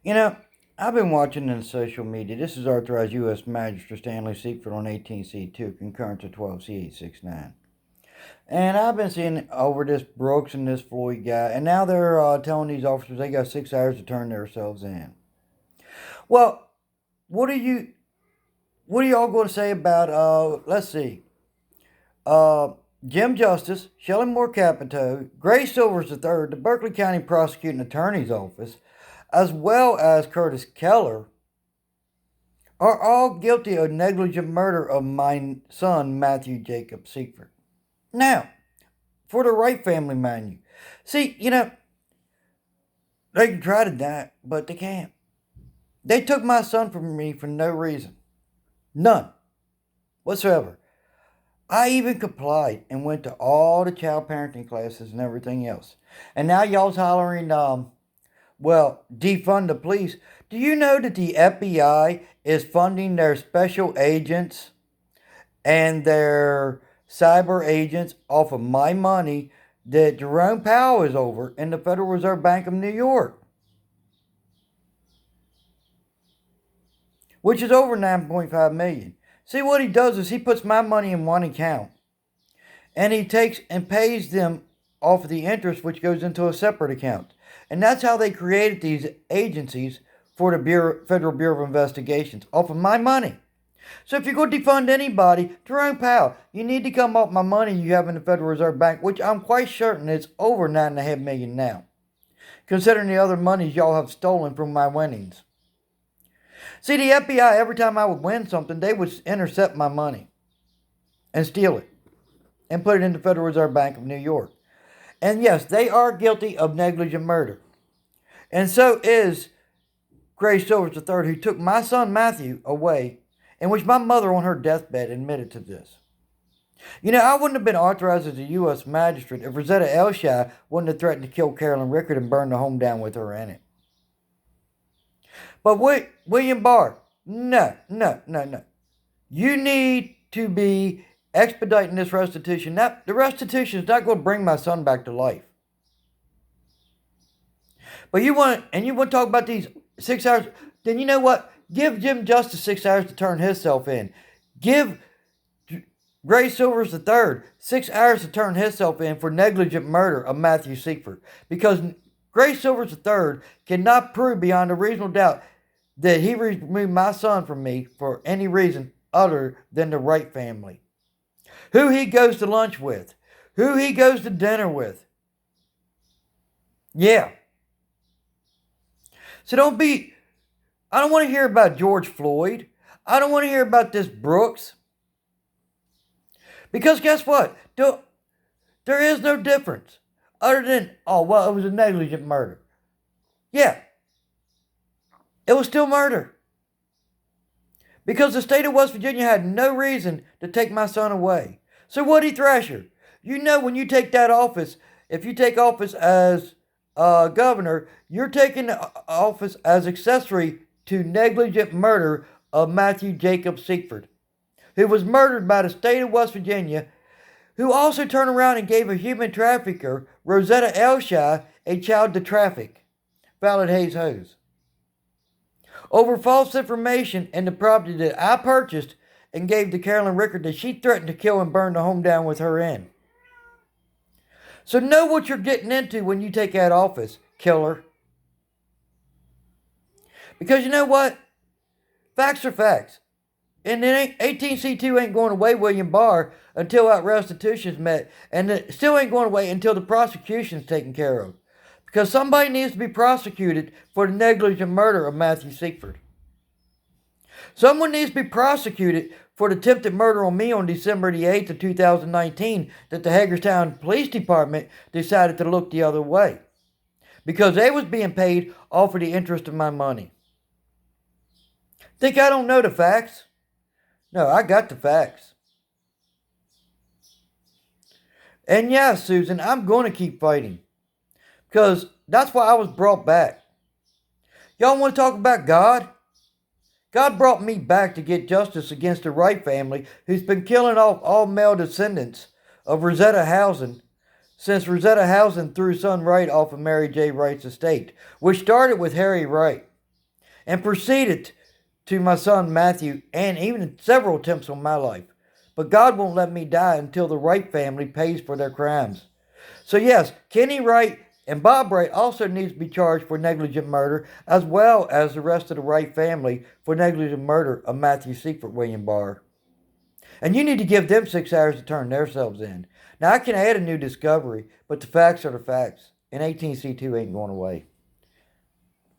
You know, I've been watching in social media. This is authorized U.S. Magistrate Stanley Seaford on 18C2, concurrence of 12C869. And I've been seeing over this Brooks and this Floyd guy, and now they're telling these officers they got 6 hours to turn themselves in. Well, what are you, what are y'all going to say about, let's see, uh, Jim Justice, Shelley Moore Capito, Gray Silvers III, the Berkeley County Prosecuting Attorney's Office, as well as Curtis Keller, are all guilty of negligent murder of my son, Matthew Jacob Seifert. Now, for the Wright family, mind you. See, they can try to deny, but they can't. They took my son from me for no reason. None whatsoever. I even complied and went to all the child parenting classes and everything else. And now y'all's hollering, defund the police. Do you know that the FBI is funding their special agents and their cyber agents off of my money that Jerome Powell is over in the Federal Reserve Bank of New York, which is over 9.5 million. See, what he does is he puts my money in one account and he takes and pays them off of the interest, which goes into a separate account. And that's how they created these agencies for the Federal Bureau of Investigations, off of my money. So if you're going to defund anybody, Jerome Powell, you need to come off my money you have in the Federal Reserve Bank, which I'm quite certain is over 9.5 million now, considering the other monies y'all have stolen from my winnings. See, the FBI, every time I would win something, they would intercept my money and steal it and put it in the Federal Reserve Bank of New York. And yes, they are guilty of negligent murder. And so is Gray Silvers III, who took my son Matthew away, in which my mother on her deathbed admitted to this. I wouldn't have been authorized as a U.S. magistrate if Rosetta Elshai wouldn't have threatened to kill Carolyn Rickard and burn the home down with her in it. But William Barr, no, no, no, no. You need to be expediting this restitution. The restitution is not going to bring my son back to life. But you want to talk about these 6 hours, then you know what? Give Jim Justice 6 hours to turn himself in. Give Gray Silvers III 6 hours to turn himself in for negligent murder of Matthew Seifert. Because Gray Silvers III cannot prove beyond a reasonable doubt that he removed my son from me for any reason other than the Wright family. Who he goes to lunch with. Who he goes to dinner with. Yeah. So I don't want to hear about George Floyd. I don't want to hear about this Brooks. Because guess what? There is no difference. Other than, it was a negligent murder. Yeah. It was still murder. Because the state of West Virginia had no reason to take my son away. So Woody Thrasher, when you take that office, if you take office as governor, you're taking office as accessory to negligent murder of Matthew Jacob Seifert, who was murdered by the state of West Virginia, who also turned around and gave a human trafficker, Rosetta Elshai, a child to traffic, Valid Hayes Hose, over false information and the property that I purchased and gave to Carolyn Rickard that she threatened to kill and burn the home down with her in. So know what you're getting into when you take that office, killer. Because you know what? Facts are facts. And then 18C2 ain't going away, William Barr, until that restitution's met. And it still ain't going away until the prosecution's taken care of. Because somebody needs to be prosecuted for the negligent murder of Matthew Seifert. Someone needs to be prosecuted for the attempted murder on me on December the 8th of 2019 that the Hagerstown Police Department decided to look the other way. Because they was being paid off of the interest of my money. Think I don't know the facts? No, I got the facts. And yeah, Susan, I'm going to keep fighting. Because that's why I was brought back. Y'all want to talk about God? God brought me back to get justice against the Wright family, who's been killing off all male descendants of Rosetta Housing since Rosetta Housing threw son Wright off of Mary J. Wright's estate, which started with Harry Wright. and proceeded to my son Matthew and even several attempts on my life. But God won't let me die until the Wright family pays for their crimes. So yes, Kenny Wright and Bob Wright also needs to be charged for negligent murder, as well as the rest of the Wright family for negligent murder of Matthew Seifert William Barr. And you need to give them 6 hours to turn themselves in. Now, I can add a new discovery, but the facts are the facts. And 18C2 ain't going away.